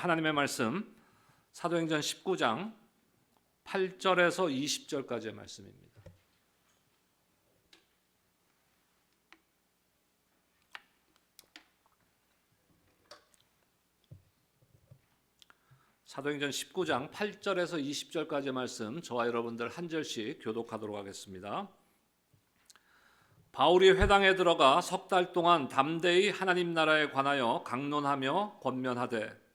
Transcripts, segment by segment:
하나님의 말씀 사도행전 19장 8절에서 20절까지의 말씀입니다. 사도행전 19장 8절에서 20절까지의 말씀 저와 여러분들 한 절씩 교독하도록 하겠습니다. 바울이 회당에 들어가 석 달 동안 담대히 하나님 나라에 관하여 강론하며 권면하되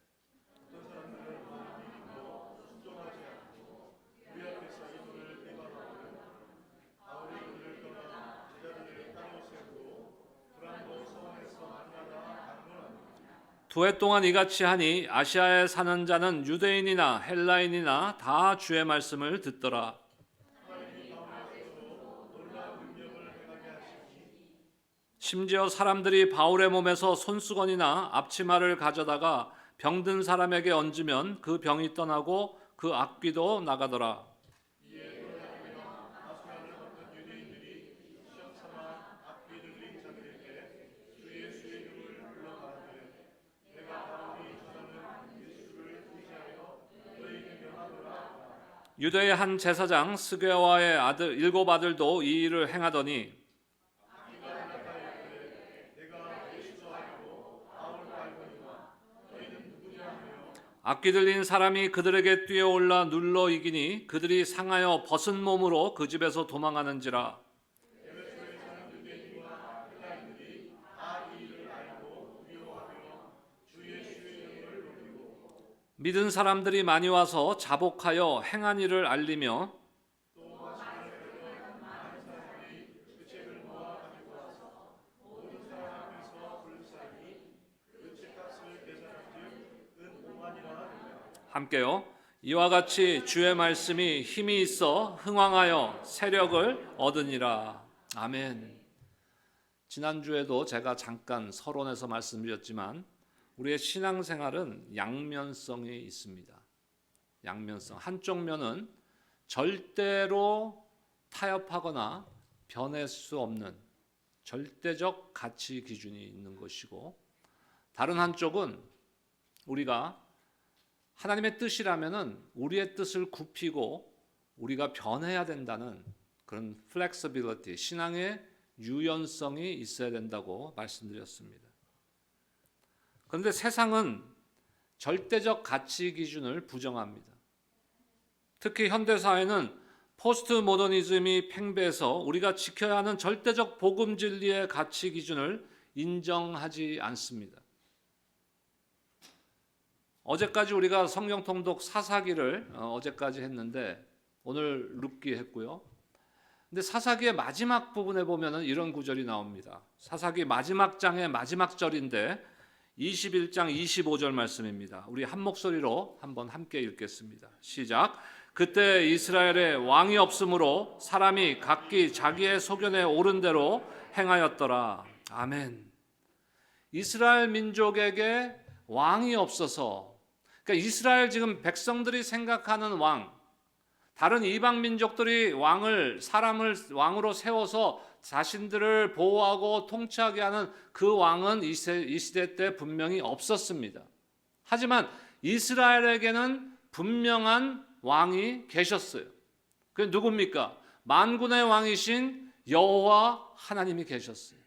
두 해 동안 이같이 하니 아시아에 사는 자는 유대인이나 헬라인이나 다 주의 말씀을 듣더라. 심지어 사람들이 바울의 몸에서 손수건이나 앞치마를 가져다가 병든 사람에게 얹으면 그 병이 떠나고 그 악귀도 나가더라. 유대의 한 제사장 스게와의 아들 일곱 아들도 이 일을 행하더니 악귀 들린 사람이 그들에게 뛰어올라 눌러 이기니 그들이 상하여 벗은 몸으로 그 집에서 도망하는지라. 믿은 사람들이 많이 와서 자복하여 행한 일을 알리며 함께요. 이와 같이 주의 말씀이 힘이 있어 흥왕하여 세력을 얻으니라. 아멘. 지난주에도 제가 잠깐 서론에서 말씀드렸지만 우리의 신앙생활은 양면성이 있습니다. 양면성. 한쪽 면은 절대로 타협하거나 변할 수 없는 절대적 가치 기준이 있는 것이고, 다른 한쪽은 우리가 하나님의 뜻이라면은 우리의 뜻을 굽히고 우리가 변해야 된다는 그런 플렉서빌리티, 신앙의 유연성이 있어야 된다고 말씀드렸습니다. 그런데 세상은 절대적 가치 기준을 부정합니다. 특히 현대사회는 포스트 모더니즘이 팽배해서 우리가 지켜야 하는 절대적 복음 진리의 가치 기준을 인정하지 않습니다. 어제까지 우리가 성경 통독 사사기를 어제까지 했는데 오늘 룻기 했고요. 근데 사사기의 마지막 부분에 보면은 이런 구절이 나옵니다. 사사기 마지막 장의 마지막 절인데 21장 25절 말씀입니다. 우리 한 목소리로 한번 함께 읽겠습니다. 시작. 그때 이스라엘에 왕이 없으므로 사람이 각기 자기의 소견에 옳은 대로 행하였더라. 아멘. 이스라엘 민족에게 왕이 없어서, 그러니까 이스라엘 지금 백성들이 생각하는 왕, 다른 이방 민족들이 사람을 왕으로 세워서 자신들을 보호하고 통치하게 하는 그 왕은 이 시대 때 분명히 없었습니다. 하지만 이스라엘에게는 분명한 왕이 계셨어요. 그게 누굽니까? 만군의 왕이신 여호와 하나님이 계셨어요.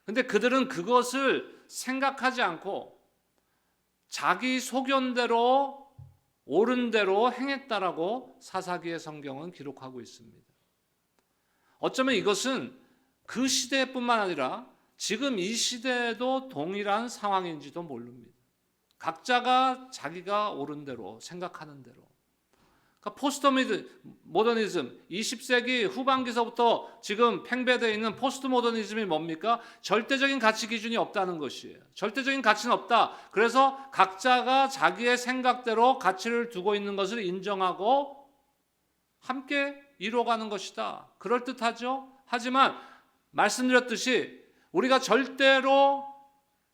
근데 그들은 그것을 생각하지 않고 자기 소견대로 옳은 대로 행했다라고 사사기의 성경은 기록하고 있습니다. 어쩌면 이것은 그 시대뿐만 아니라 지금 이 시대에도 동일한 상황인지도 모릅니다. 각자가 자기가 옳은 대로 생각하는 대로. 그러니까 포스트 모더니즘, 20세기 후반기서부터 지금 팽배되어 있는 포스트 모더니즘이 뭡니까? 절대적인 가치 기준이 없다는 것이에요. 절대적인 가치는 없다. 그래서 각자가 자기의 생각대로 가치를 두고 있는 것을 인정하고 함께 이뤄가는 것이다. 그럴듯하죠? 하지만 말씀드렸듯이 우리가 절대로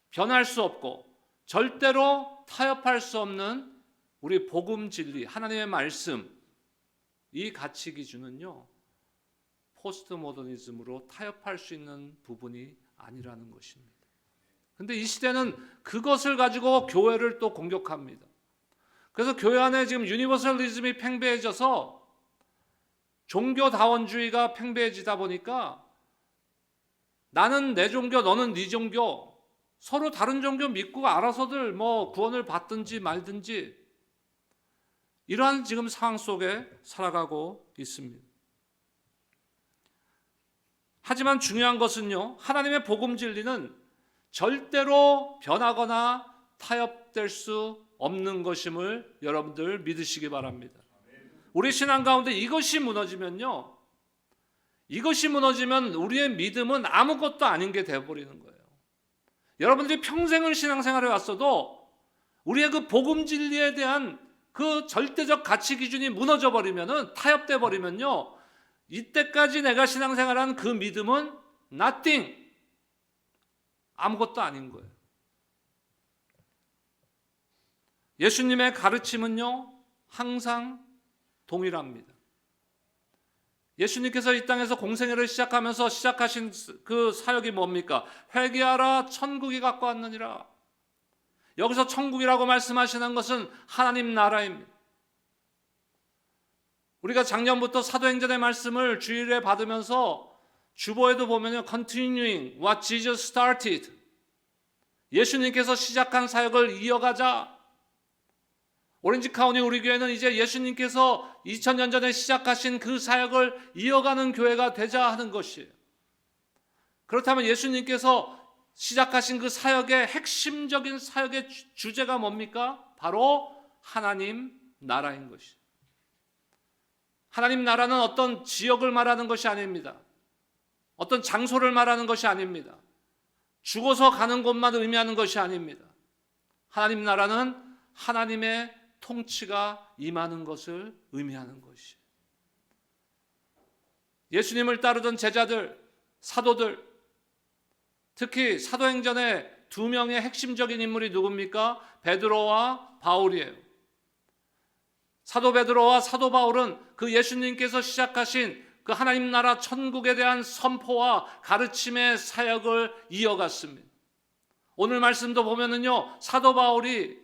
변할 수 없고 절대로 타협할 수 없는 우리 복음 진리, 하나님의 말씀, 이 가치 기준은요, 포스트 모더니즘으로 타협할 수 있는 부분이 아니라는 것입니다. 그런데 이 시대는 그것을 가지고 교회를 또 공격합니다. 그래서 교회 안에 지금 유니버설리즘이 팽배해져서 종교다원주의가 팽배해지다 보니까 나는 내 종교, 너는 네 종교, 서로 다른 종교 믿고 알아서들 뭐 구원을 받든지 말든지 이러한 지금 상황 속에 살아가고 있습니다. 하지만 중요한 것은요, 하나님의 복음 진리는 절대로 변하거나 타협될 수 없는 것임을 여러분들 믿으시기 바랍니다. 우리 신앙 가운데 이것이 무너지면 우리의 믿음은 아무것도 아닌 게 되어버리는 거예요. 여러분들이 평생을 신앙생활에 왔어도 우리의 그 복음 진리에 대한 그 절대적 가치 기준이 무너져 버리면은, 타협돼 버리면요, 이때까지 내가 신앙생활한 그 믿음은 nothing, 아무것도 아닌 거예요. 예수님의 가르침은요, 항상 동일합니다. 예수님께서 이 땅에서 공생애를 시작하면서 시작하신 그 사역이 뭡니까? 회개하라, 천국이 가까웠느니라. 여기서 천국이라고 말씀하시는 것은 하나님 나라입니다. 우리가 작년부터 사도행전의 말씀을 주일에 받으면서 주보에도 보면요, continuing what Jesus started, 예수님께서 시작한 사역을 이어가자. 오렌지 카운티 우리 교회는 이제 예수님께서 2000년 전에 시작하신 그 사역을 이어가는 교회가 되자 하는 것이에요. 그렇다면 예수님께서 시작하신 그 사역의 핵심적인 사역의 주제가 뭡니까? 바로 하나님 나라인 것이에요. 하나님 나라는 어떤 지역을 말하는 것이 아닙니다. 어떤 장소를 말하는 것이 아닙니다. 죽어서 가는 곳만 의미하는 것이 아닙니다. 하나님 나라는 하나님의 통치가 임하는 것을 의미하는 것이에요. 예수님을 따르던 제자들, 사도들, 특히 사도행전의 두 명의 핵심적인 인물이 누굽니까? 베드로와 바울이에요. 사도 베드로와 사도 바울은 그 예수님께서 시작하신 그 하나님 나라 천국에 대한 선포와 가르침의 사역을 이어갔습니다. 오늘 말씀도 보면은요, 사도 바울이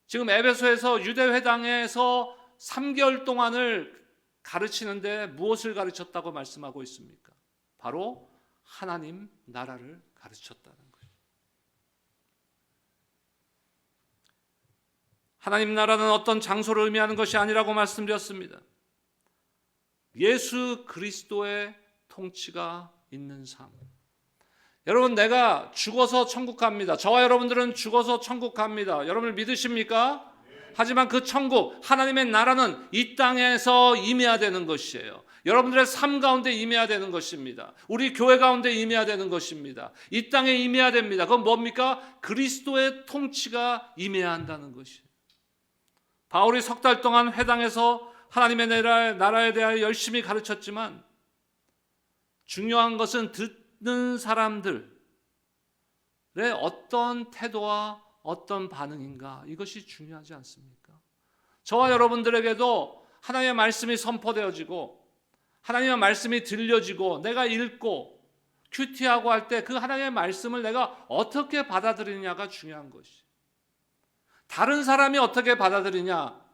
지금 에베소에서 유대회당에서 3개월 동안을 가르치는데 무엇을 가르쳤다고 말씀하고 있습니까? 바로 하나님 나라를 가르쳤다는 거예요. 하나님 나라는 어떤 장소를 의미하는 것이 아니라고 말씀드렸습니다. 예수 그리스도의 통치가 있는 삶. 여러분, 내가 죽어서 천국 갑니다. 저와 여러분들은 죽어서 천국 갑니다. 여러분을 믿으십니까? 하지만 그 천국, 하나님의 나라는 이 땅에서 임해야 되는 것이에요. 여러분들의 삶 가운데 임해야 되는 것입니다. 우리 교회 가운데 임해야 되는 것입니다. 이 땅에 임해야 됩니다. 그건 뭡니까? 그리스도의 통치가 임해야 한다는 것이에요. 바울이 3달 동안 회당에서 하나님의 나라에 대하여 열심히 가르쳤지만 중요한 것은 듣는 사람들의 어떤 태도와 어떤 반응인가, 이것이 중요하지 않습니까? 저와 여러분들에게도 하나님의 말씀이 선포되어지고 하나님의 말씀이 들려지고 내가 읽고 큐티하고 할 때 그 하나님의 말씀을 내가 어떻게 받아들이냐가 중요한 것이. 다른 사람이 어떻게 받아들이냐,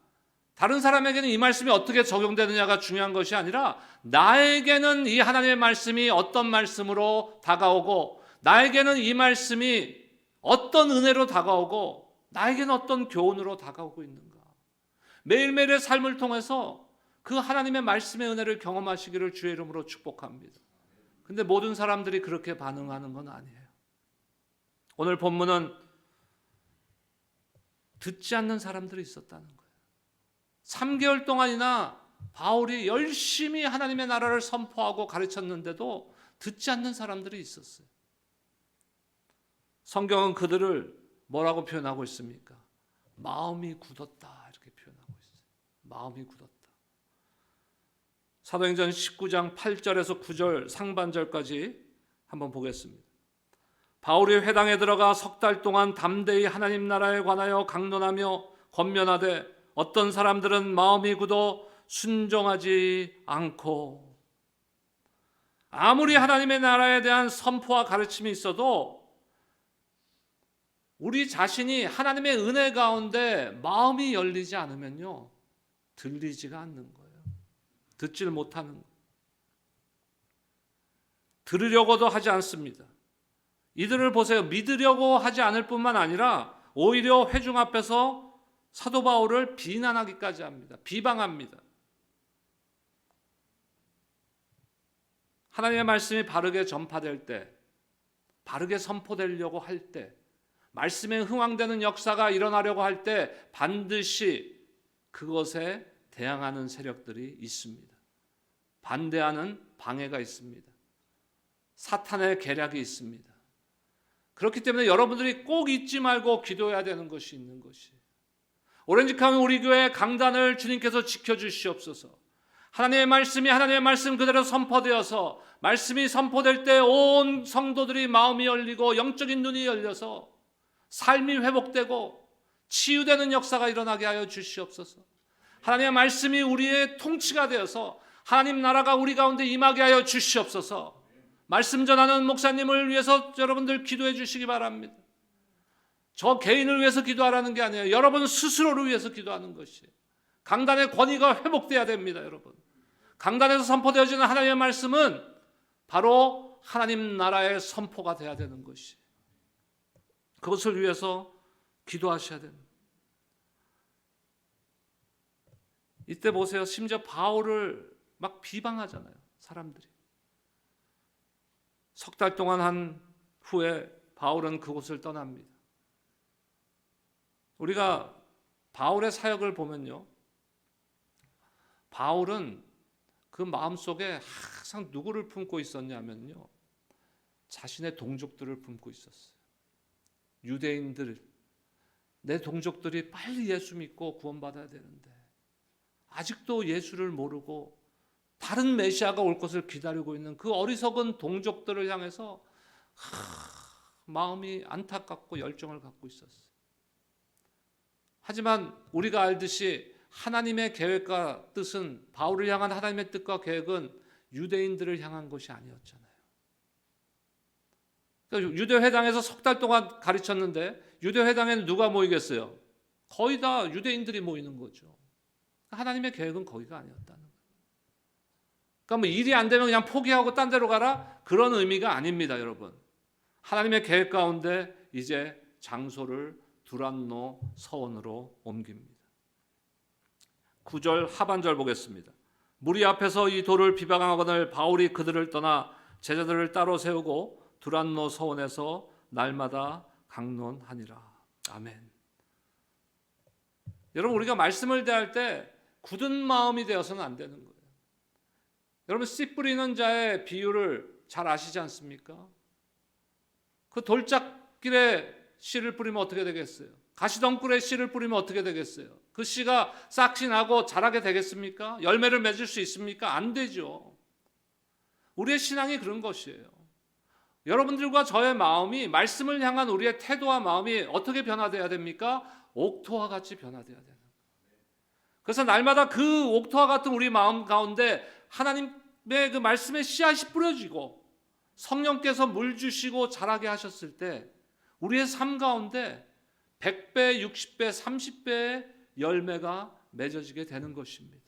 다른 사람에게는 이 말씀이 어떻게 적용되느냐가 중요한 것이 아니라 나에게는 이 하나님의 말씀이 어떤 말씀으로 다가오고 나에게는 이 말씀이 어떤 은혜로 다가오고 나에게는 어떤 교훈으로 다가오고 있는가. 매일매일의 삶을 통해서 그 하나님의 말씀의 은혜를 경험하시기를 주의 이름으로 축복합니다. 근데 모든 사람들이 그렇게 반응하는 건 아니에요. 오늘 본문은 듣지 않는 사람들이 있었다는 거예요. 3개월 동안이나 바울이 열심히 하나님의 나라를 선포하고 가르쳤는데도 듣지 않는 사람들이 있었어요. 성경은 그들을 뭐라고 표현하고 있습니까? 마음이 굳었다, 이렇게 표현하고 있어요. 마음이 굳었다. 사도행전 19장 8절에서 9절 상반절까지 한번 보겠습니다. 바울이 회당에 들어가 3달 동안 담대히 하나님 나라에 관하여 강론하며 권면하되 어떤 사람들은 마음이 굳어 순종하지 않고, 아무리 하나님의 나라에 대한 선포와 가르침이 있어도 우리 자신이 하나님의 은혜 가운데 마음이 열리지 않으면요, 들리지가 않는 거예요. 듣지를 못하는 거예요. 들으려고도 하지 않습니다. 이들을 보세요. 믿으려고 하지 않을 뿐만 아니라 오히려 회중 앞에서 사도 바울을 비난하기까지 합니다. 비방합니다. 하나님의 말씀이 바르게 전파될 때, 바르게 선포되려고 할 때, 말씀에 흥황되는 역사가 일어나려고 할 때 반드시 그것에 대항하는 세력들이 있습니다. 반대하는 방해가 있습니다. 사탄의 계략이 있습니다. 그렇기 때문에 여러분들이 꼭 잊지 말고 기도해야 되는 것이 있는 것이에요. 오렌지카운 우리 교회 강단을 주님께서 지켜주시옵소서. 하나님의 말씀 그대로 선포되어서 말씀이 선포될 때 온 성도들이 마음이 열리고 영적인 눈이 열려서 삶이 회복되고 치유되는 역사가 일어나게 하여 주시옵소서. 하나님의 말씀이 우리의 통치가 되어서 하나님 나라가 우리 가운데 임하게 하여 주시옵소서. 말씀 전하는 목사님을 위해서 여러분들 기도해 주시기 바랍니다. 저 개인을 위해서 기도하라는 게 아니에요. 여러분 스스로를 위해서 기도하는 것이에요. 강단의 권위가 회복돼야 됩니다, 여러분. 강단에서 선포되어지는 하나님의 말씀은 바로 하나님 나라의 선포가 돼야 되는 것이에요. 그것을 위해서 기도하셔야 됩니다. 이때 보세요. 심지어 바울을 막 비방하잖아요, 사람들이. 석 달 동안 한 후에 바울은 그곳을 떠납니다. 우리가 바울의 사역을 보면요, 바울은 그 마음속에 항상 누구를 품고 있었냐면요, 자신의 동족들을 품고 있었어요. 유대인들, 내 동족들이 빨리 예수 믿고 구원받아야 되는데 아직도 예수를 모르고 다른 메시아가 올 것을 기다리고 있는 그 어리석은 동족들을 향해서 마음이 안타깝고 열정을 갖고 있었어요. 하지만 우리가 알듯이 하나님의 계획과 뜻은, 바울을 향한 하나님의 뜻과 계획은 유대인들을 향한 것이 아니었잖아요. 그러니까 유대회당에서 석 달 동안 가르쳤는데 유대회당에는 누가 모이겠어요? 거의 다 유대인들이 모이는 거죠. 하나님의 계획은 거기가 아니었다는 거예요. 그러니까 뭐 일이 안 되면 그냥 포기하고 딴 데로 가라? 그런 의미가 아닙니다, 여러분. 하나님의 계획 가운데 이제 장소를 두란노 서원으로 옮깁니다. 9절 하반절 보겠습니다. 무리 앞에서 이 돌을 비방하거늘 바울이 그들을 떠나 제자들을 따로 세우고 두란노 서원에서 날마다 강론하니라. 아멘. 여러분, 우리가 말씀을 대할 때 굳은 마음이 되어서는 안 되는 거예요. 여러분, 씨 뿌리는 자의 비유를 잘 아시지 않습니까? 그 돌짝길에 씨를 뿌리면 어떻게 되겠어요? 가시덩굴에 씨를 뿌리면 어떻게 되겠어요? 그 씨가 싹이 나고 자라게 되겠습니까? 열매를 맺을 수 있습니까? 안 되죠. 우리의 신앙이 그런 것이에요. 여러분들과 저의 마음이, 말씀을 향한 우리의 태도와 마음이 어떻게 변화돼야 됩니까? 옥토와 같이 변화돼야 되는 거예요. 그래서 날마다 그 옥토와 같은 우리 마음 가운데 하나님의 그 말씀의 씨앗이 뿌려지고 성령께서 물 주시고 자라게 하셨을 때 우리의 삶 가운데 100배, 60배, 30배의 열매가 맺어지게 되는 것입니다.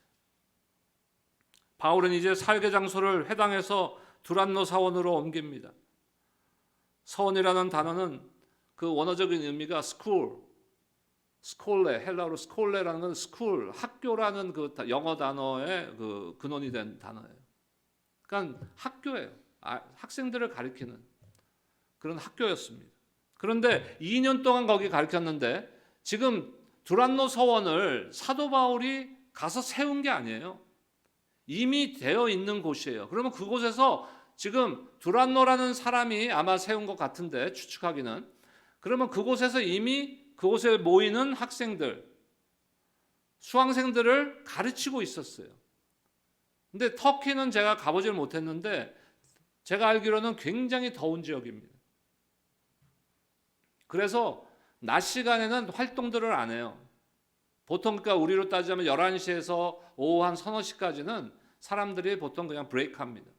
바울은 이제 사역의 장소를 회당에서 두란노 사원으로 옮깁니다. 서원이라는 단어는 그 원어적인 의미가 스콜레, 헬라어로 스콜레라는 건 스쿨, 학교라는 그 영어 단어의 그 근원이 된 단어예요. 그러니까 학교예요. 학생들을 가리키는 그런 학교였습니다. 그런데 2년 동안 거기 가르쳤는데 지금 두란노 서원을 사도 바울이 가서 세운 게 아니에요. 이미 되어 있는 곳이에요. 그러면 그곳에서 지금 두란노라는 사람이 아마 세운 것 같은데, 추측하기는, 그러면 그곳에서 이미 그곳에 모이는 학생들, 수강생들을 가르치고 있었어요. 근데 터키는 제가 가보질 못했는데 제가 알기로는 굉장히 더운 지역입니다. 그래서 낮 시간에는 활동들을 안 해요. 보통 그러니까 우리로 따지자면 11시에서 오후 한 서너 시까지는 사람들이 보통 그냥 브레이크합니다.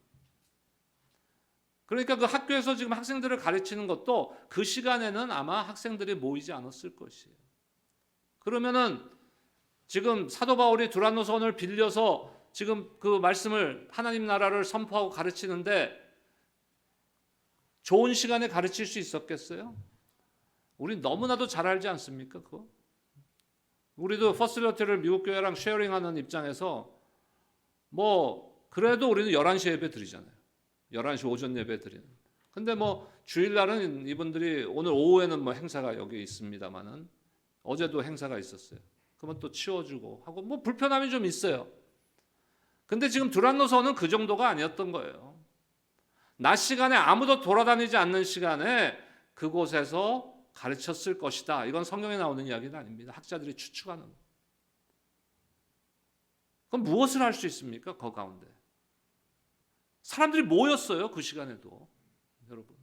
그러니까 그 학교에서 지금 학생들을 가르치는 것도 그 시간에는 아마 학생들이 모이지 않았을 것이에요. 그러면은 지금 사도 바울이 두란노선을 빌려서 지금 그 말씀을 하나님 나라를 선포하고 가르치는데 좋은 시간에 가르칠 수 있었겠어요? 우리 너무나도 잘 알지 않습니까? 그거? 우리도 퍼슬러티를 미국 교회랑 쉐어링하는 입장에서 뭐 그래도 우리는 11시 예배 드리잖아요. 11시 오전 예배 드리는. 근데 뭐 주일날은 이분들이 오늘 오후에는 뭐 행사가 여기 있습니다만은 어제도 행사가 있었어요. 그러면 또 치워주고 하고 뭐 불편함이 좀 있어요. 근데 지금 두란노선은 그 정도가 아니었던 거예요. 낮 시간에 아무도 돌아다니지 않는 시간에 그곳에서 가르쳤을 것이다. 이건 성경에 나오는 이야기는 아닙니다. 학자들이 추측하는. 그럼 무엇을 할 수 있습니까? 그 가운데. 사람들이 모였어요. 그 시간에도. 여러분.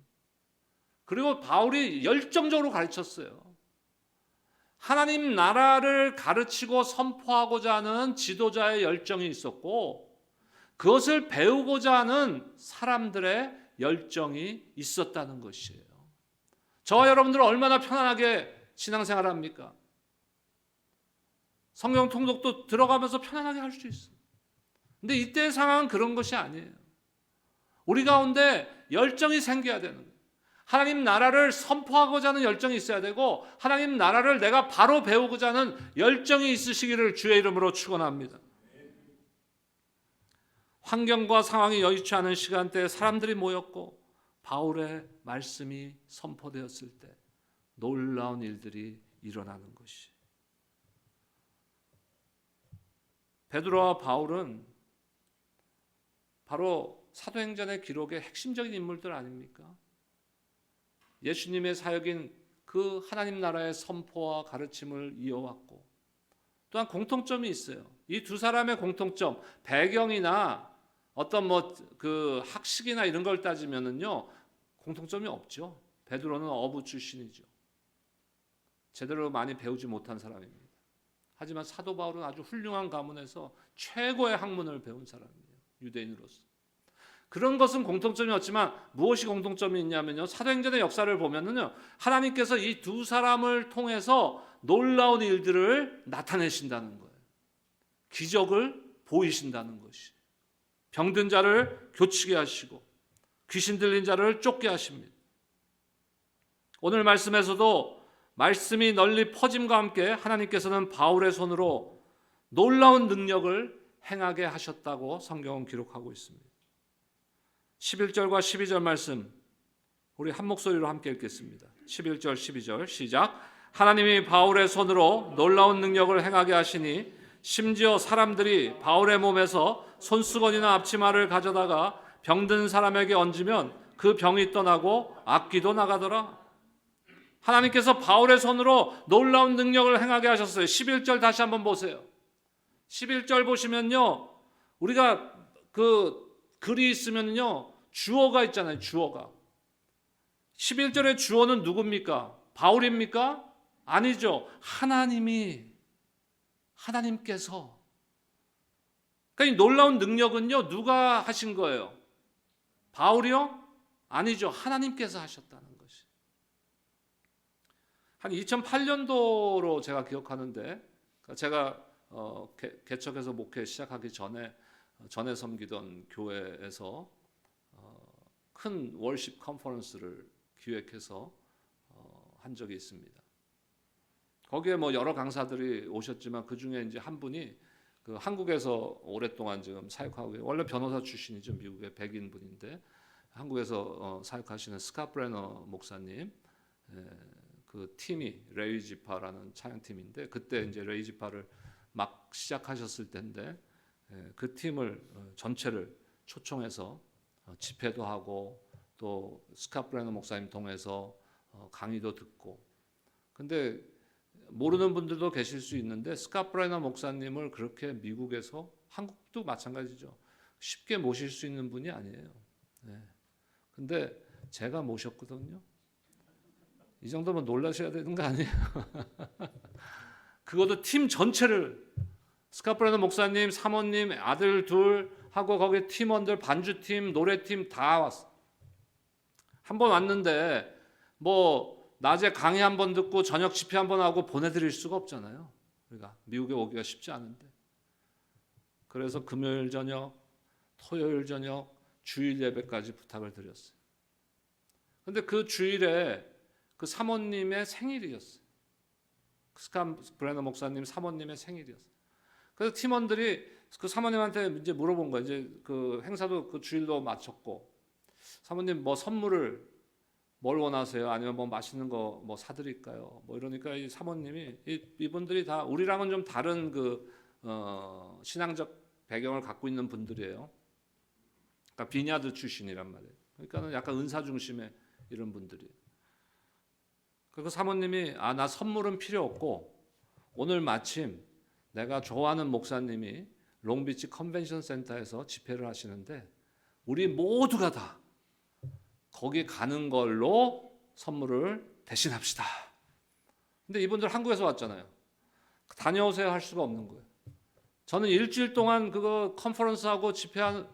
그리고 바울이 열정적으로 가르쳤어요. 하나님 나라를 가르치고 선포하고자 하는 지도자의 열정이 있었고 그것을 배우고자 하는 사람들의 열정이 있었다는 것이에요. 저와 여러분들은 얼마나 편안하게 신앙생활을 합니까? 성경 통독도 들어가면서 편안하게 할 수 있어요. 근데 이때의 상황은 그런 것이 아니에요. 우리 가운데 열정이 생겨야 되는 거예요. 하나님 나라를 선포하고자 하는 열정이 있어야 되고 하나님 나라를 내가 바로 배우고자 하는 열정이 있으시기를 주의 이름으로 축원합니다. 환경과 상황이 여의치 않은 시간대에 사람들이 모였고 바울의 말씀이 선포되었을 때 놀라운 일들이 일어나는 것이. 베드로와 바울은 바로 사도행전의 기록의 핵심적인 인물들 아닙니까? 예수님의 사역인 그 하나님 나라의 선포와 가르침을 이어왔고 또한 공통점이 있어요. 이 두 사람의 공통점, 배경이나 어떤 뭐 그 학식이나 이런 걸 따지면은요 공통점이 없죠. 베드로는 어부 출신이죠. 제대로 많이 배우지 못한 사람입니다. 하지만 사도 바울은 아주 훌륭한 가문에서 최고의 학문을 배운 사람이에요. 유대인으로서. 그런 것은 공통점이 없지만 무엇이 공통점이 있냐면요. 사도행전의 역사를 보면은요. 하나님께서 이 두 사람을 통해서 놀라운 일들을 나타내신다는 거예요. 기적을 보이신다는 것이. 병든 자를 고치게 하시고 귀신 들린 자를 쫓게 하십니다. 오늘 말씀에서도 말씀이 널리 퍼짐과 함께 하나님께서는 바울의 손으로 놀라운 능력을 행하게 하셨다고 성경은 기록하고 있습니다. 11절과 12절 말씀 우리 한 목소리로 함께 읽겠습니다. 11절 12절 시작. 하나님이 바울의 손으로 놀라운 능력을 행하게 하시니 심지어 사람들이 바울의 몸에서 손수건이나 앞치마를 가져다가 병든 사람에게 얹으면 그 병이 떠나고 악귀도 나가더라. 하나님께서 바울의 손으로 놀라운 능력을 행하게 하셨어요. 11절 다시 한번 보세요. 11절 보시면요. 우리가 그 글이 있으면요. 주어가 있잖아요. 주어가. 11절의 주어는 누굽니까? 바울입니까? 아니죠. 하나님께서. 그러니까 이 놀라운 능력은요. 누가 하신 거예요? 바울이요? 아니죠. 하나님께서 하셨다는 것이. 한 2008년도로 제가 기억하는데 제가 개척해서 목회 시작하기 전에 섬기던 교회에서 큰 월십 컨퍼런스를 기획해서 한 적이 있습니다. 거기에 뭐 여러 강사들이 오셨지만 그 중에 이제 한 분이 그 한국에서 오랫동안 지금 사역하고 원래 변호사 출신이죠. 미국의 백인 분인데 한국에서 사역하시는 스캇 브레너 목사님 그 팀이 레이지파라는 찬양팀인데 그때 이제 레이지파를 막 시작하셨을 때인데 그 팀을 전체를 초청해서 집회도 하고 또 스캇 브레너 목사님 통해서 강의도 듣고 근데 모르는 분들도 계실 수 있는데 스캇 브레너 목사님을 그렇게 미국에서 한국도 마찬가지죠. 쉽게 모실 수 있는 분이 아니에요. 근데 제가 모셨거든요. 이 정도면 놀라셔야 되는 거 아니에요? 그것도 팀 전체를 스캇 브레너 목사님, 사모님, 아들 둘 하고 거기 팀원들 반주팀, 노래팀 다 왔어. 한 번 왔는데 뭐 낮에 강의 한 번 듣고 저녁 집회 한 번 하고 보내드릴 수가 없잖아요. 우리가 미국에 오기가 쉽지 않은데. 그래서 금요일 저녁, 토요일 저녁, 주일 예배까지 부탁을 드렸어요. 근데 그 주일에 그 사모님의 생일이었어요. 스칸 브레너 목사님 사모님의 생일이었어요. 그래서 팀원들이 그 사모님한테 이제 물어본 거예요. 이제 그 행사도 그 주일로 마쳤고, 사모님 뭐 선물을 뭘 원하세요? 아니면 뭐 맛있는 거 뭐 사드릴까요? 뭐 이러니까 이 사모님이 이분들이 다 우리랑은 좀 다른 그 신앙적 배경을 갖고 있는 분들이에요. 그러니까 비냐드 출신이란 말이에요. 그러니까는 약간 은사 중심의 이런 분들이에요. 그 사모님이 나 선물은 필요 없고 오늘 마침 내가 좋아하는 목사님이 롱비치 컨벤션 센터에서 집회를 하시는데 우리 모두가 다 거기 가는 걸로 선물을 대신합시다. 근데 이분들 한국에서 왔잖아요. 다녀오세요 할 수가 없는 거예요. 저는 일주일 동안 그거 컨퍼런스하고 집회한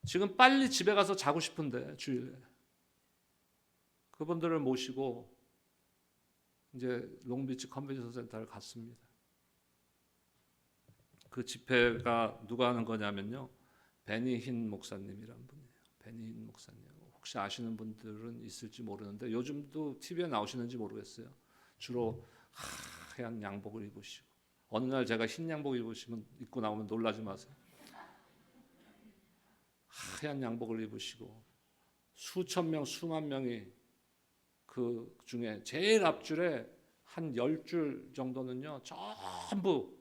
지금 빨리 집에 가서 자고 싶은데 주일에 그분들을 모시고 이제 롱비치 컨벤션 센터를 갔습니다. 그 집회가 누가 하는 거냐면요, 베니 힌 목사님이란 분이에요. 베니 힌 목사님. 혹시 아시는 분들은 있을지 모르는데 요즘도 TV에 나오시는지 모르겠어요. 주로 하얀 양복을 입으시고, 어느 날 제가 흰 양복 입고 나오면 놀라지 마세요. 하얀 양복을 입으시고 수천 명, 수만 명이 그 중에 제일 앞줄에 한 10줄 정도는요 전부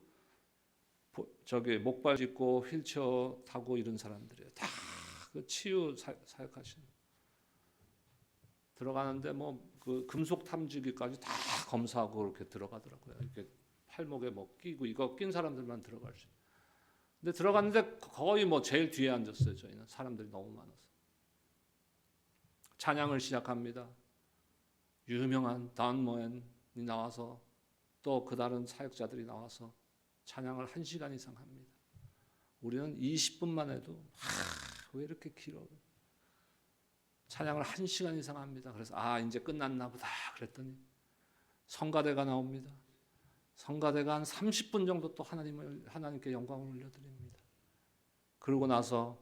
저기 목발 짚고 휠체어 타고 이런 사람들이에요. 다 그 치유 사역하시는. 들어가는데 뭐 그 금속 탐지기까지 다 검사하고 그렇게 들어가더라고요. 이렇게 팔목에 뭐 끼고 이거 낀 사람들만 들어갈 수. 근데 들어갔는데 거의 뭐 제일 뒤에 앉았어요. 저희는 사람들이 너무 많아서. 찬양을 시작합니다. 유명한 단 모엔이 나와서 또 그 다른 사역자들이 나와서 찬양을 1시간 이상 합니다. 우리는 20분만 해도 왜 이렇게 길어? 찬양을 1시간 이상 합니다. 그래서 이제 끝났나 보다 그랬더니 성가대가 나옵니다. 성가대가 한 30분 정도 또 하나님께 영광을 올려드립니다. 그러고 나서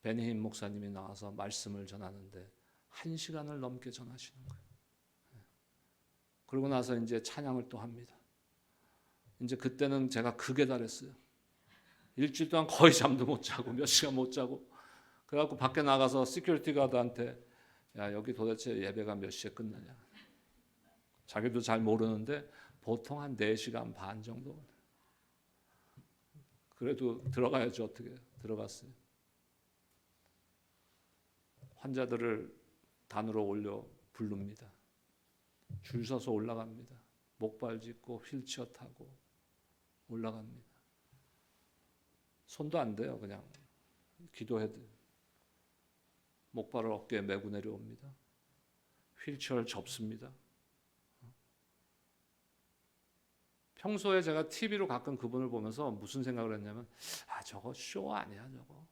베니힘 목사님이 나와서 말씀을 전하는데 1시간을 넘게 전하시는 거예요. 그러고 나서 이제 찬양을 또 합니다. 이제 그때는 제가 극에 달했어요. 일주일 동안 거의 잠도 못 자고 몇 시간 못 자고 그래갖고 밖에 나가서 시큐리티 가드한테 야 여기 도대체 예배가 몇 시에 끝나냐. 자기도 잘 모르는데 보통 한 4시간 반 정도. 그래도 들어가야죠. 어떻게 들어갔어요. 환자들을 단으로 올려 부릅니다. 줄 서서 올라갑니다. 목발 짚고 휠체어 타고 올라갑니다. 손도 안 돼요. 그냥 기도해도 목발을 어깨에 메고 내려옵니다. 휠체어를 접습니다. 평소에 제가 TV로 가끔 그분을 보면서 무슨 생각을 했냐면 저거 쇼 아니야 저거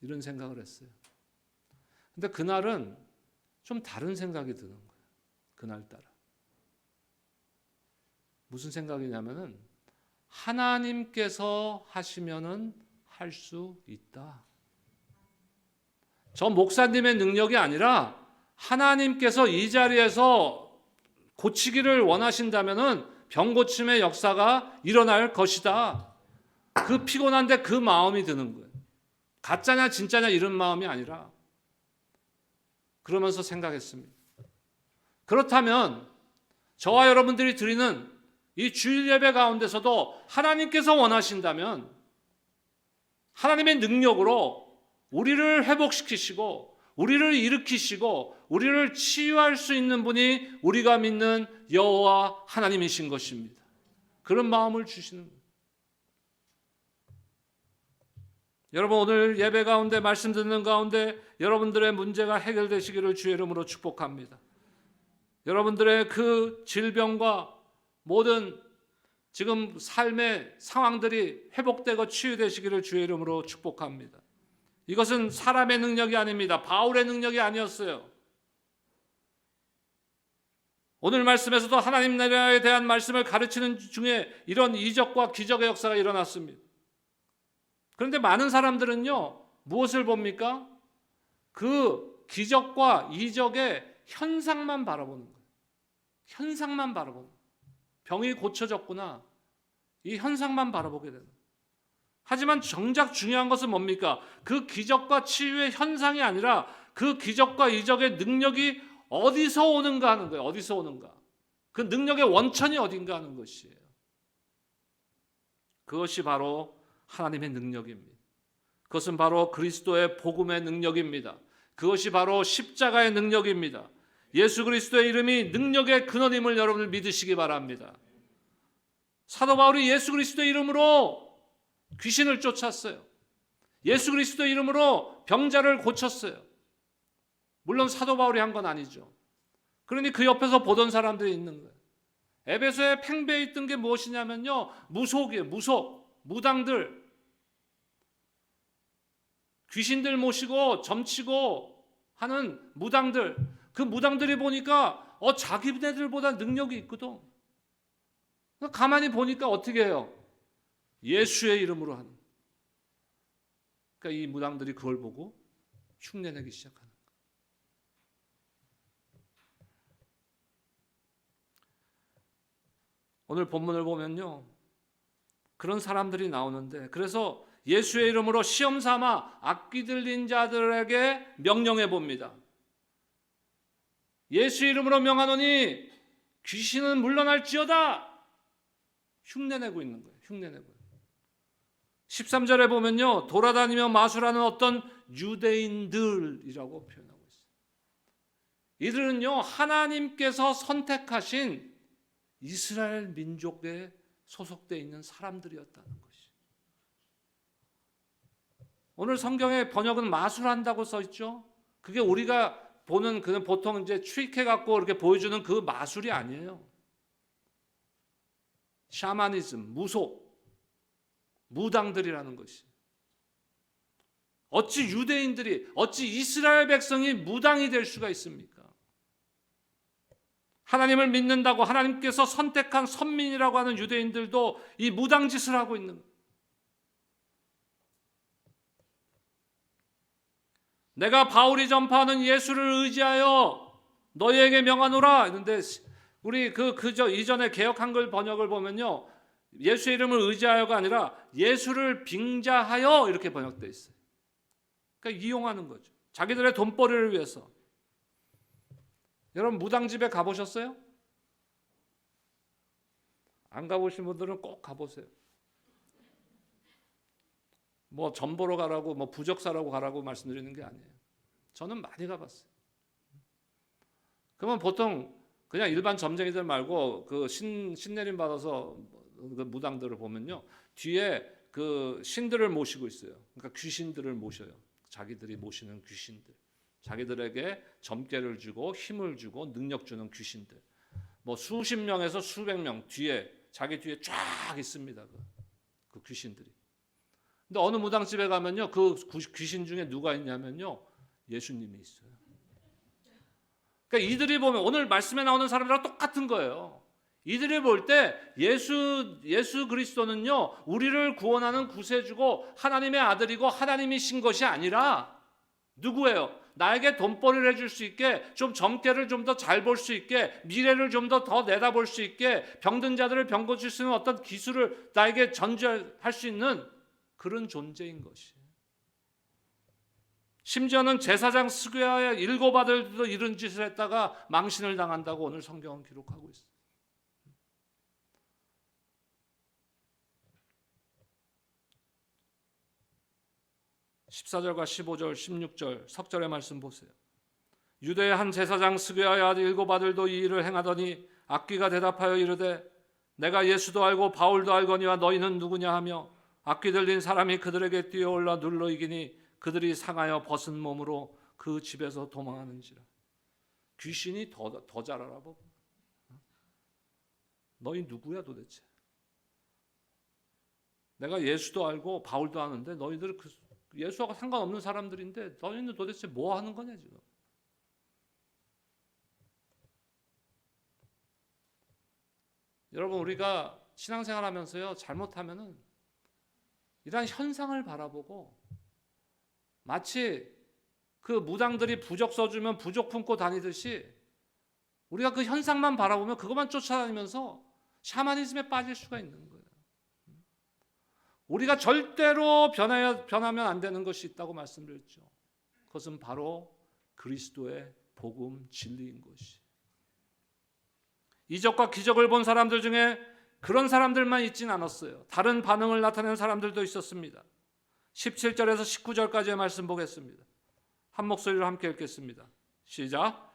이런 생각을 했어요. 근데 그날은 좀 다른 생각이 드는 거예요. 그날따라 무슨 생각이냐면은 하나님께서 하시면은 할 수 있다. 저 목사님의 능력이 아니라 하나님께서 이 자리에서 고치기를 원하신다면은 병 고침의 역사가 일어날 것이다. 그 피곤한데 그 마음이 드는 거예요. 가짜냐 진짜냐 이런 마음이 아니라 그러면서 생각했습니다. 그렇다면 저와 여러분들이 드리는 이 주일 예배 가운데서도 하나님께서 원하신다면 하나님의 능력으로 우리를 회복시키시고 우리를 일으키시고 우리를 치유할 수 있는 분이 우리가 믿는 여호와 하나님이신 것입니다. 그런 마음을 주시는 거예요. 여러분 오늘 예배 가운데 말씀 듣는 가운데 여러분들의 문제가 해결되시기를 주의 이름으로 축복합니다. 여러분들의 그 질병과 모든 지금 삶의 상황들이 회복되고 치유되시기를 주의 이름으로 축복합니다. 이것은 사람의 능력이 아닙니다. 바울의 능력이 아니었어요. 오늘 말씀에서도 하나님 나라에 대한 말씀을 가르치는 중에 이런 이적과 기적의 역사가 일어났습니다. 그런데 많은 사람들은요, 무엇을 봅니까? 그 기적과 이적의 현상만 바라보는 거예요. 현상만 바라보는 거예요. 병이 고쳐졌구나. 이 현상만 바라보게 되는 거예요. 하지만 정작 중요한 것은 뭡니까? 그 기적과 치유의 현상이 아니라 그 기적과 이적의 능력이 어디서 오는가 하는 거예요. 어디서 오는가. 그 능력의 원천이 어딘가 하는 것이에요. 그것이 바로 하나님의 능력입니다. 그것은 바로 그리스도의 복음의 능력입니다. 그것이 바로 십자가의 능력입니다. 예수 그리스도의 이름이 능력의 근원임을 여러분들 믿으시기 바랍니다. 사도 바울이 예수 그리스도의 이름으로 귀신을 쫓았어요. 예수 그리스도의 이름으로 병자를 고쳤어요. 물론 사도 바울이 한 건 아니죠. 그러니 그 옆에서 보던 사람들이 있는 거예요. 에베소에 팽배해 있던 게 무엇이냐면요, 무속이에요. 무당들, 귀신들 모시고 점치고 하는 무당들. 그 무당들이 보니까 자기네들보다 능력이 있거든. 가만히 보니까 어떻게 해요? 예수의 이름으로 하는. 그러니까 이 무당들이 그걸 보고 흉내내기 시작하는 거예요. 오늘 본문을 보면요, 그런 사람들이 나오는데, 그래서 예수의 이름으로 시험 삼아 악귀 들린 자들에게 명령해 봅니다. 예수의 이름으로 명하노니 귀신은 물러날지어다. 흉내내고 있는 거예요. 흉내내고. 13절에 보면요, 돌아다니며 마술하는 어떤 유대인들이라고 표현하고 있어요. 이들은요, 하나님께서 선택하신 이스라엘 민족에 소속되어 있는 사람들이었다는 것이. 오늘 성경의 번역은 마술한다고 써 있죠. 그게 우리가 보는 그는 보통 이제 추익해 갖고 이렇게 보여주는 그 마술이 아니에요. 샤머니즘, 무속, 무당들이라는 것이. 어찌 유대인들이, 어찌 이스라엘 백성이 무당이 될 수가 있습니까? 하나님을 믿는다고 하나님께서 선택한 선민이라고 하는 유대인들도 이 무당짓을 하고 있는 거예요. 내가 바울이 전파하는 예수를 의지하여 너희에게 명하노라 했는데, 우리 그저 이전에 개역 한글 번역을 보면요, 예수의 이름을 의지하여가 아니라 예수를 빙자하여 이렇게 번역되어 있어요. 그러니까 이용하는 거죠. 자기들의 돈벌이를 위해서. 여러분 무당집에 가보셨어요? 안 가보신 분들은 꼭 가보세요. 뭐 점보러 가라고, 뭐 부적사라고 가라고 말씀드리는 게 아니에요. 저는 많이 가봤어요. 그러면 보통 그냥 일반 점쟁이들 말고 그 신내림 받아서 그 무당들을 보면요, 뒤에 그 신들을 모시고 있어요. 그러니까 귀신들을 모셔요. 자기들이 모시는 귀신들. 자기들에게 점괘를 주고 힘을 주고 능력 주는 귀신들. 뭐 수십 명에서 수백 명 뒤에, 자기 뒤에 쫙 있습니다. 그 귀신들이. 근데 어느 무당집에 가면요, 그 귀신 중에 누가 있냐면요, 예수님이 있어요. 그러니까 이들이 보면 오늘 말씀에 나오는 사람들하고 똑같은 거예요. 이들이 볼 때 예수 그리스도는요, 우리를 구원하는 구세주고 하나님의 아들이고 하나님이신 것이 아니라 누구예요? 나에게 돈벌이를 해줄 수 있게, 좀 점괘를 좀 더 잘 볼 수 있게, 미래를 좀 더 내다볼 수 있게, 병든 자들을 병 고칠 수 있는 어떤 기술을 나에게 전달할 수 있는 그런 존재인 것이에요. 심지어는 제사장 스게아의 7 아들도 이런 짓을 했다가 망신을 당한다고 오늘 성경은 기록하고 있어요. (14절과 15절) 16절 석절의 말씀 보세요. 유대의 한 제사장 스게아의 아들 7 아들도 이 일을 행하더니 악귀가 대답하여 이르되 내가 예수도 알고 바울도 알거니와 너희는 누구냐 하며 악귀 들린 사람이 그들에게 뛰어올라 눌러 이기니 그들이 상하여 벗은 몸으로 그 집에서 도망하는지라. 귀신이 더 잘 알아보. 너희 누구야 도대체? 내가 예수도 알고 바울도 아는데 너희들 예수하고 상관없는 사람들인데 너희는 도대체 뭐 하는 거냐 지금? 여러분, 우리가 신앙생활하면서요, 잘못하면은 이런 현상을 바라보고 마치 그 무당들이 부적 써주면 부적 품고 다니듯이 우리가 그 현상만 바라보면 그것만 쫓아다니면서 샤머니즘에 빠질 수가 있는 거예요. 우리가 절대로 변하면 안 되는 것이 있다고 말씀드렸죠. 그것은 바로 그리스도의 복음 진리인 것이. 이적과 기적을 본 사람들 중에 그런 사람들만 있진 않았어요. 다른 반응을 나타내는 사람들도 있었습니다. 17절에서 19절까지의 말씀 보겠습니다. 한 목소리로 함께 읽겠습니다. 시작.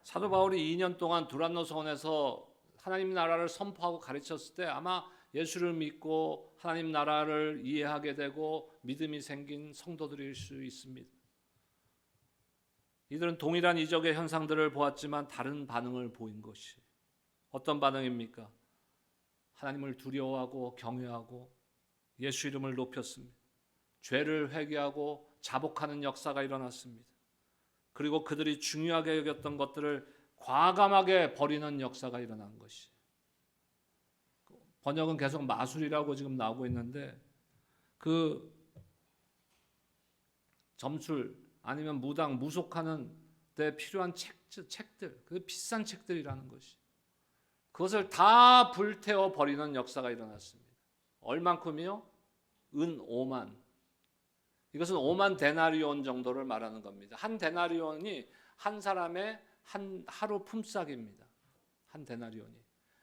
사도 바울이 2년 동안 두란노 성원에서 하나님 나라를 선포하고 가르쳤을 때 아마 예수를 믿고 하나님 나라를 이해하게 되고 믿음이 생긴 성도들일 수 있습니다. 이들은 동일한 이적의 현상들을 보았지만 다른 반응을 보인 것이 어떤 반응입니까? 하나님을 두려워하고 경외하고 예수 이름을 높였습니다. 죄를 회개하고 자복하는 역사가 일어났습니다. 그리고 그들이 중요하게 여겼던 것들을 과감하게 버리는 역사가 일어난 것이. 번역은 계속 마술이라고 지금 나오고 있는데 그 점술 아니면 무당, 무속하는 데 필요한 책들, 그 비싼 책들이라는 것이. 그것을 다 불태워 버리는 역사가 일어났습니다. 얼만큼이요? 은 5만. 이것은 5만 데나리온 정도를 말하는 겁니다. 한 데나리온이 한 사람의 한 하루 품삯입니다. 한 데나리온이.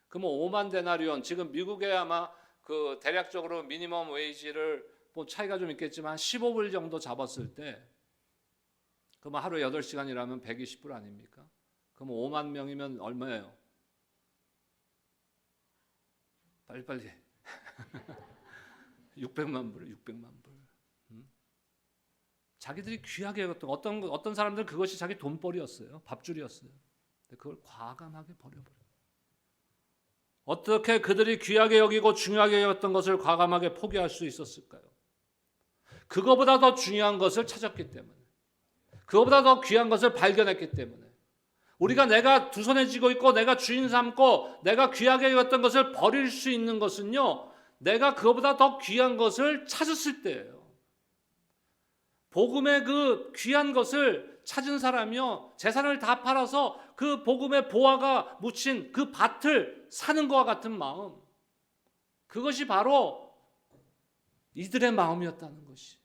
그러면 5만 데나리온, 지금 미국에 아마 그 대략적으로 미니멈 웨이지를 뭐 차이가 좀 있겠지만 15불 정도 잡았을 때 그러면 하루 8시간이라면 120불 아닙니까? 그러면 5만 명이면 얼마예요? 빨리빨리 600만 불, 600만 불. 자기들이 귀하게 여겼던 어떤 사람들은 그것이 자기 돈벌이였어요. 밥줄이었어요. 근데 그걸 과감하게 버려버려요. 어떻게 그들이 귀하게 여기고 중요하게 여겼던 것을 과감하게 포기할 수 있었을까요? 그거보다 더 중요한 것을 찾았기 때문에, 그거보다 더 귀한 것을 발견했기 때문에, 우리가 내가 두 손에 쥐고 있고 내가 주인 삼고 내가 귀하게 여겼던 것을 버릴 수 있는 것은요, 내가 그거보다 더 귀한 것을 찾았을 때예요. 복음의 그 귀한 것을 찾은 사람이요, 재산을 다 팔아서 그 복음의 보화가 묻힌 그 밭을 사는 것과 같은 마음, 그것이 바로 이들의 마음이었다는 것이.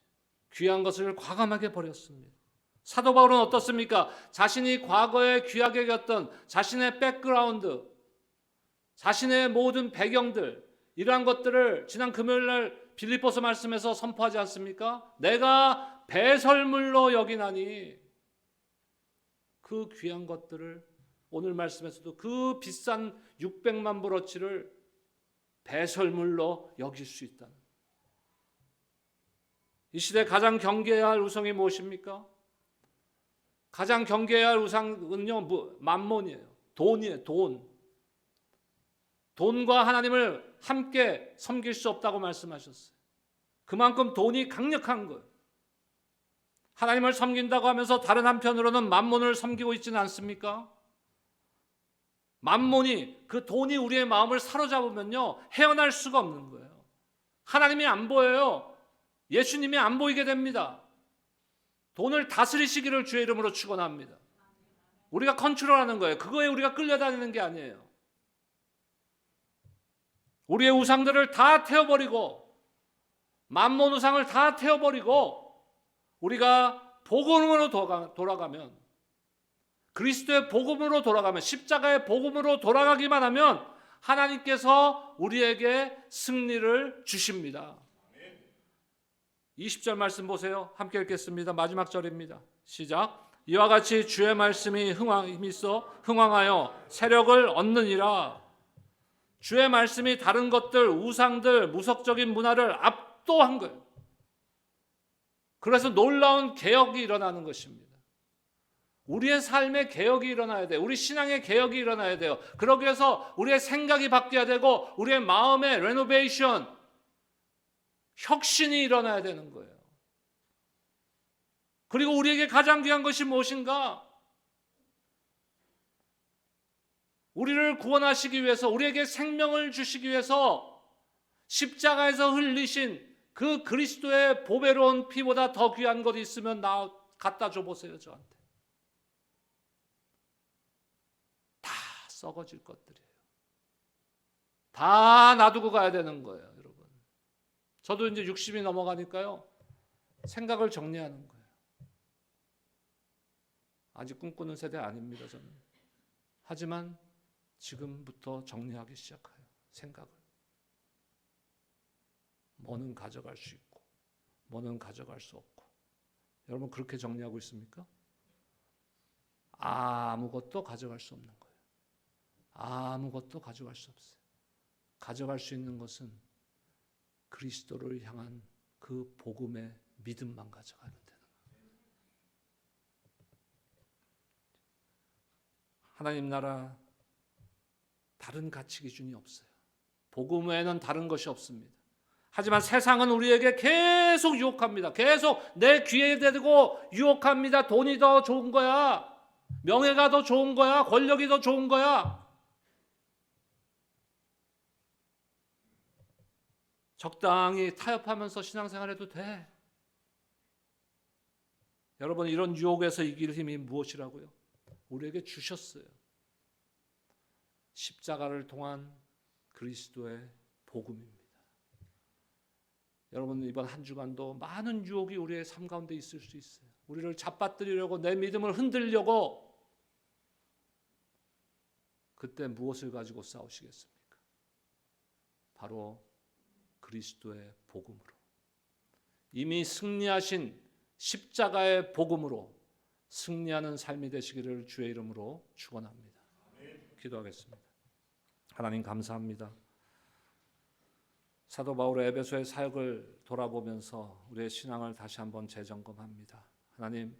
귀한 것을 과감하게 버렸습니다. 사도 바울은 어떻습니까? 자신이 과거에 귀하게 여겼던 자신의 백그라운드, 자신의 모든 배경들, 이러한 것들을 지난 금요일날 빌립보서 말씀에서 선포하지 않습니까? 내가 배설물로 여기나니, 그 귀한 것들을 오늘 말씀에서도 그 비싼 600만 불어치를 배설물로 여길 수 있다는. 이 시대 가장 경계해야 할 우상이 무엇입니까? 가장 경계해야 할 우상은요, 만몬이에요. 돈이에요. 돈과 하나님을 함께 섬길 수 없다고 말씀하셨어요. 그만큼 돈이 강력한 거예요. 하나님을 섬긴다고 하면서 다른 한편으로는 만몬을 섬기고 있지는 않습니까? 만몬이, 그 돈이 우리의 마음을 사로잡으면요, 헤어날 수가 없는 거예요. 하나님이 안 보여요. 예수님이 안 보이게 됩니다. 돈을 다스리시기를 주의 이름으로 축원합니다. 우리가 컨트롤하는 거예요. 그거에 우리가 끌려다니는 게 아니에요. 우리의 우상들을 다 태워버리고, 만몬 우상을 다 태워버리고, 우리가 복음으로 돌아가면, 그리스도의 복음으로 돌아가면, 십자가의 복음으로 돌아가기만 하면 하나님께서 우리에게 승리를 주십니다. 20절 말씀 보세요. 함께 읽겠습니다. 마지막 절입니다. 시작. 이와 같이 주의 말씀이 흥왕하여 세력을 얻느니라. 주의 말씀이 다른 것들, 우상들, 무속적인 문화를 압도한 거예요. 그래서 놀라운 개혁이 일어나는 것입니다. 우리의 삶의 개혁이 일어나야 돼요. 우리 신앙의 개혁이 일어나야 돼요. 그러기 위해서 우리의 생각이 바뀌어야 되고 우리의 마음의 레노베이션, 혁신이 일어나야 되는 거예요. 그리고 우리에게 가장 귀한 것이 무엇인가? 우리를 구원하시기 위해서, 우리에게 생명을 주시기 위해서 십자가에서 흘리신 그 그리스도의 보배로운 피보다 더 귀한 것이 있으면 나 갖다 줘 보세요. 저한테. 다 썩어질 것들이에요. 다 놔두고 가야 되는 거예요, 여러분. 저도 이제 60이 넘어가니까요, 생각을 정리하는 거예요. 아직 꿈꾸는 세대 아닙니다, 저는. 하지만 지금부터 정리하기 시작해요, 생각을. 뭐는 가져갈 수 있고 뭐는 가져갈 수 없고. 여러분 그렇게 정리하고 있습니까? 아무것도 가져갈 수 없는 거예요. 아무것도 가져갈 수 없어요. 가져갈 수 있는 것은 그리스도를 향한 그 복음의 믿음만 가져가면 되는 거예요. 하나님 나라 다른 가치 기준이 없어요. 복음 외에는 다른 것이 없습니다. 하지만 세상은 우리에게 계속 유혹합니다. 계속 내 귀에 대고 유혹합니다. 돈이 더 좋은 거야. 명예가 더 좋은 거야. 권력이 더 좋은 거야. 적당히 타협하면서 신앙생활해도 돼. 여러분 이런 유혹에서 이길 힘이 무엇이라고요? 우리에게 주셨어요. 십자가를 통한 그리스도의 복음입니다. 여러분 이번 한 주간도 많은 유혹이 우리의 삶 가운데 있을 수 있어요. 우리를 잡아뜨리려고, 내 믿음을 흔들려고. 그때 무엇을 가지고 싸우시겠습니까? 바로 그리스도의 복음으로, 이미 승리하신 십자가의 복음으로 승리하는 삶이 되시기를 주의 이름으로 축원합니다. 기도하겠습니다. 하나님 감사합니다. 사도 바울의 에베소의 사역을 돌아보면서 우리의 신앙을 다시 한번 재점검합니다. 하나님,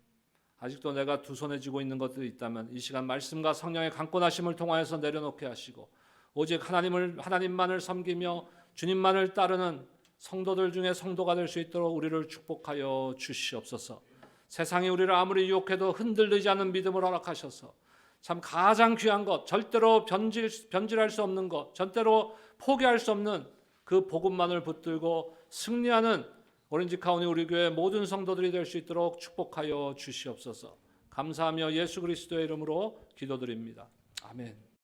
아직도 내가 두 손에 쥐고 있는 것들이 있다면 이 시간 말씀과 성령의 강권하심을 통하여서 내려놓게 하시고 오직 하나님만을 섬기며 주님만을 따르는 성도들 중에 성도가 될 수 있도록 우리를 축복하여 주시옵소서. 세상이 우리를 아무리 유혹해도 흔들리지 않는 믿음을 허락하셔서 참 가장 귀한 것, 절대로 변질할 수 없는 것, 절대로 포기할 수 없는 그 복음만을 붙들고 승리하는 오렌지 카운티 우리 교회 모든 성도들이 될 수 있도록 축복하여 주시옵소서. 감사하며 예수 그리스도의 이름으로 기도드립니다. 아멘.